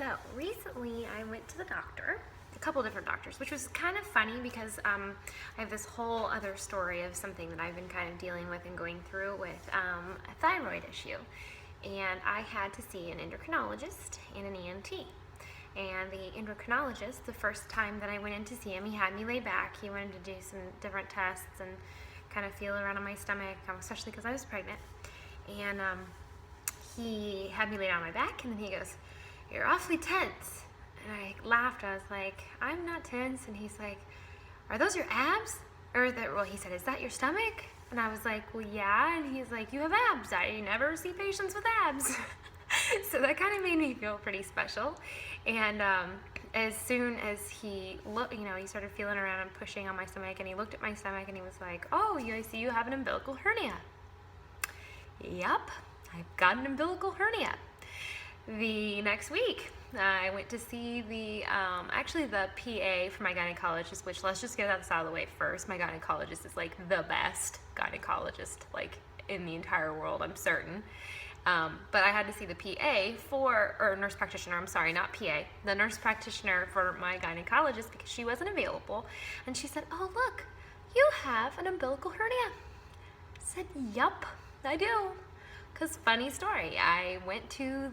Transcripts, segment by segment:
So recently I went to the doctor, a couple different doctors, which was kind of funny because I have this whole other story of something that I've been kind of dealing with and going through with a thyroid issue. And I had to see an endocrinologist and an ENT. And the endocrinologist, the first time that I went in to see him, he had me lay back. He wanted to do some different tests and kind of feel around on my stomach, especially because I was pregnant. And he had me lay down on my back, and then he goes, "You're awfully tense." And I laughed. I was like, "I'm not tense." And he's like, "Are those your abs?" Well, he said, "Is that your stomach?" And I was like, "Well, yeah." And he's like, "You have abs. I never see patients with abs." So that kind of made me feel pretty special. And as soon as he looked, he started feeling around and pushing on my stomach, and he looked at my stomach and he was like, "Oh, I see you have an umbilical hernia." Yep, I've got an umbilical hernia. The next week, I went to see the PA for my gynecologist, which, let's just get this out of the way first. My gynecologist is like the best gynecologist like in the entire world, I'm certain. But I had to see the nurse practitioner, I'm sorry, not PA, the nurse practitioner for my gynecologist because she wasn't available. And she said, "Oh, look, you have an umbilical hernia." I said, "Yup, I do." Because funny story, I went to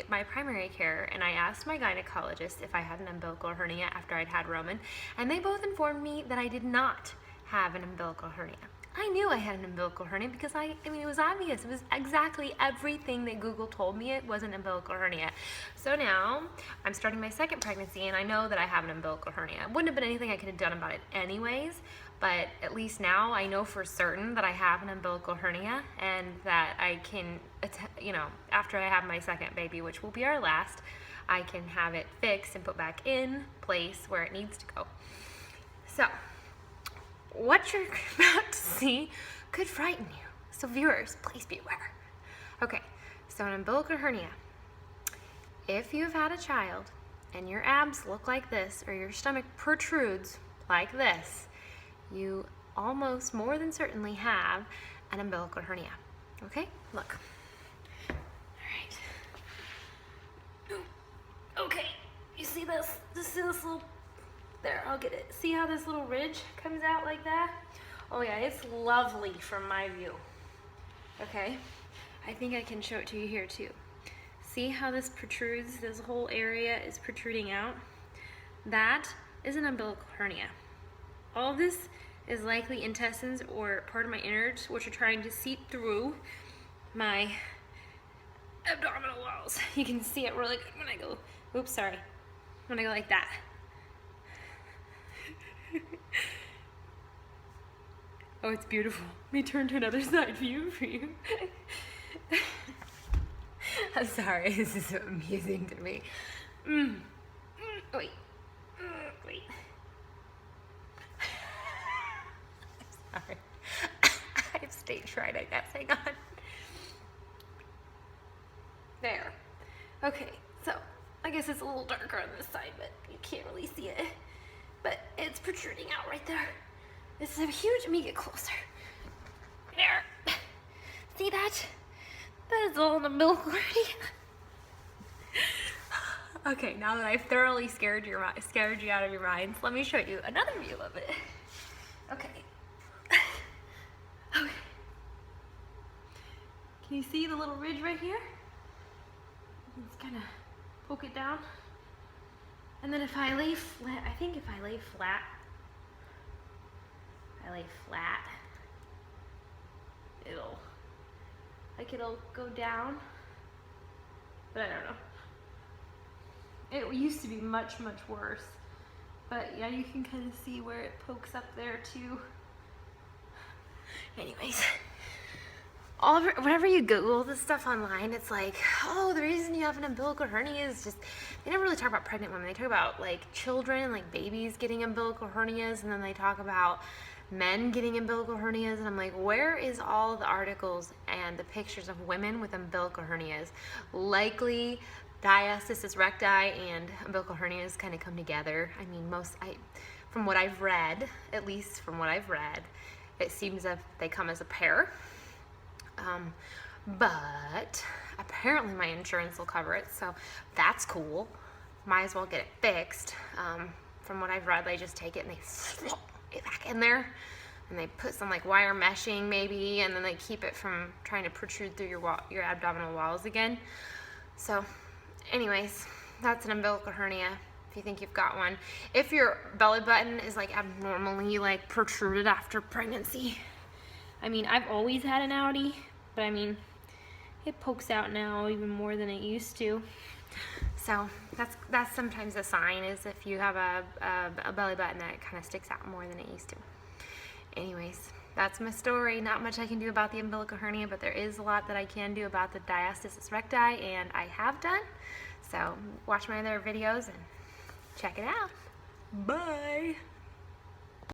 my primary care and I asked my gynecologist if I had an umbilical hernia after I'd had Roman, and they both informed me that I did not have an umbilical hernia. I knew I had an umbilical hernia because it was obvious. It was exactly everything that Google told me it was an umbilical hernia. So now I'm starting my second pregnancy and I know that I have an umbilical hernia. It wouldn't have been anything I could have done about it anyways, but at least now I know for certain that I have an umbilical hernia and that I can, after I have my second baby, which will be our last, I can have it fixed and put back in place where it needs to go. So, what you're about to see could frighten you. So viewers, please be aware. Okay, so an umbilical hernia. If you've had a child and your abs look like this or your stomach protrudes like this, you almost more than certainly have an umbilical hernia. Okay, look. All right. Okay, you see this? Just see this little, there, I'll get it. See how this little ridge comes out like that? Oh yeah, it's lovely from my view. Okay, I think I can show it to you here too. See how this protrudes? This whole area is protruding out. That is an umbilical hernia. All this is likely intestines or part of my innards, which are trying to seep through my abdominal walls. You can see it really good when I go, when I go like that. Oh, it's beautiful. Let me turn to another side view for you. I'm sorry, this is so amusing to me. Wait. I'm sorry. I have stage fright, I guess. Hang on. There. Okay, so I guess it's a little darker on this side, but you can't really see it. But it's protruding out right there. This is a huge, let me get closer. There. See that? That is all an umbilical hernia. Okay, now that I've thoroughly scared you out of your minds, let me show you another view of it. Okay. Okay. Can you see the little ridge right here? Let's kind of poke it down. And then if I lay flat, if I lay flat, it'll go down, but I don't know. It used to be much, much worse, but yeah, you can kind of see where it pokes up there too. Anyways, whenever you Google this stuff online, it's like, oh, the reason you have an umbilical hernia is just, they never really talk about pregnant women. They talk about like children, like babies getting umbilical hernias, and then they talk about men getting umbilical hernias, and I'm like, where is all the articles and the pictures of women with umbilical hernias? Likely Diastasis Recti and umbilical hernias kind of come together. I mean, from what I've read, at least from what I've read, it seems that they come as a pair. But apparently my insurance will cover it, so that's cool. might as well get it fixed. From what I've read, they just take it and they slop it back in there, and they put some like wire meshing maybe, and then they keep it from trying to protrude through your abdominal walls again. So anyways, that's an umbilical hernia if you think you've got one. If your belly button is like abnormally like protruded after pregnancy, I mean, I've always had an outie, but I mean, it pokes out now even more than it used to. So that's sometimes a sign, is if you have a belly button that kind of sticks out more than it used to. Anyways, that's my story. Not much I can do about the umbilical hernia, but there is a lot that I can do about the diastasis recti, and I have done. So watch my other videos and check it out. Bye!